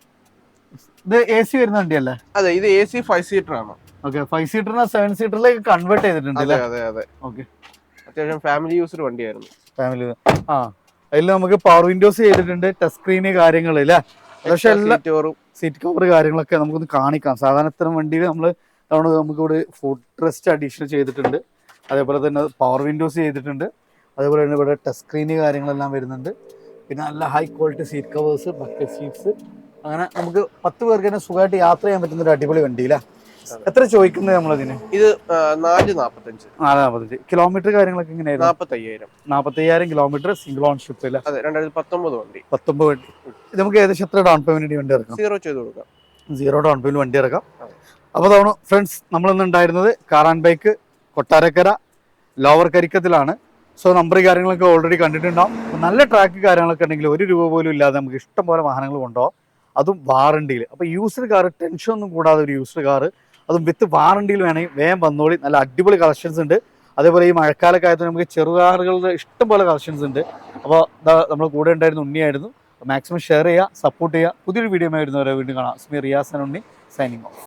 ഇത് AC വരുന്ന വണ്ടിയല്ലേ?
അതെ. ഇത് AC 5 സീറ്റർ ആണ്.
ഓക്കെ. 5 സീറ്ററിന് 7 സീറ്ററിലേക്ക് കൺവേർട്ട് ചെയ്തിട്ടുണ്ട്. ഓക്കെ.
അത്യാവശ്യം ഫാമിലി യൂസർ വണ്ടിയായിരുന്നു.
ഫാമിലി. അതിൽ നമുക്ക് പവർ വിൻഡോസ് ചെയ്തിട്ടുണ്ട്, ടച്ച് സ്ക്രീന് കാര്യങ്ങൾ അല്ലേ? പക്ഷെ എല്ലാ സീറ്റ് കവർ കാര്യങ്ങളൊക്കെ നമുക്കൊന്ന് കാണിക്കാം. സാധാരണ ഇത്തരം വണ്ടിയിൽ നമുക്ക് ഇവിടെ ഫുഡ് റെസ്റ്റ് അഡീഷണൽ ചെയ്തിട്ടുണ്ട്. അതേപോലെ തന്നെ പവർ വിൻഡോസ് ചെയ്തിട്ടുണ്ട്. അതേപോലെ തന്നെ ഇവിടെ ടച്ച് സ്ക്രീന് കാര്യങ്ങളെല്ലാം വരുന്നുണ്ട്. പിന്നെ നല്ല high quality seat covers, bucket seats. അങ്ങനെ നമുക്ക് 10 പേർക്ക് തന്നെ സുഖമായിട്ട് യാത്ര ചെയ്യാൻ പറ്റുന്ന ഒരു അടിപൊളി വണ്ടിയില്ല. എത്ര ചോദിക്കുന്നത് നമ്മളതിന്?
ഇത് 4.45.
കിലോമീറ്റർ കാര്യങ്ങളൊക്കെ എങ്ങനെയായിരുന്നു?
45,000
കിലോമീറ്റർ. സിംഗിൾ ഓൺഷിപ്പ് അല്ലേ?
2019 വണ്ടി.
19 വണ്ടി. ഇത് നമുക്ക് ഏകദേശം എത്ര ഡൗൺ പേയ്മെന്റ് വണ്ടി ഇറക്കാം?
സീറോ ചെയ്ത് കൊടുക്കാം.
0 ഡൗൺ പേയ്മെന്റ് വണ്ടി ഇറക്കാം. അപ്പോൾ അതാണ് ഫ്രണ്ട്സ് നമ്മളിന്ന് ഉണ്ടായിരുന്നത് car and bike Kottarakkara lower കരിക്കത്തിലാണ്. സോ നമ്പർ കാര്യങ്ങളൊക്കെ ഓൾറെഡി കണ്ടിട്ടുണ്ടാവും. നല്ല ട്രാക്ക് കാര്യങ്ങളൊക്കെ ഉണ്ടെങ്കിൽ 1 രൂപ പോലും ഇല്ലാതെ നമുക്ക് ഇഷ്ടം പോലെ വാഹനങ്ങൾ കൊണ്ടുപോകാം. അതും വാറണ്ടിയിൽ. അപ്പോൾ യൂസ്ഡ് കാർ, ടെൻഷൻ ഒന്നും കൂടാതെ ഒരു യൂസ്ഡ് കാർ, അതും വിത്ത് വാറണ്ടിയിൽ വേണമെങ്കിൽ വേഗം വന്നോളി. നല്ല അടിപൊളി കളക്ഷൻസ് ഉണ്ട്. അതേപോലെ ഈ മഴക്കാലൊക്കെ ആയതുകൊണ്ട് നമുക്ക് ചെറുകാറുകളുടെ ഇഷ്ടം പോലെ കളക്ഷൻസ് ഉണ്ട്. അപ്പോൾ നമ്മൾ കൂടെ ഉണ്ടായിരുന്ന ഉണ്ണിയായിരുന്നു. മാക്സിമം ഷെയർ ചെയ്യുക, സപ്പോർട്ട് ചെയ്യുക. പുതിയൊരു വീഡിയോ ആയിരുന്നു. വീണ്ടും കാണാം. Riyas and Unni signing off.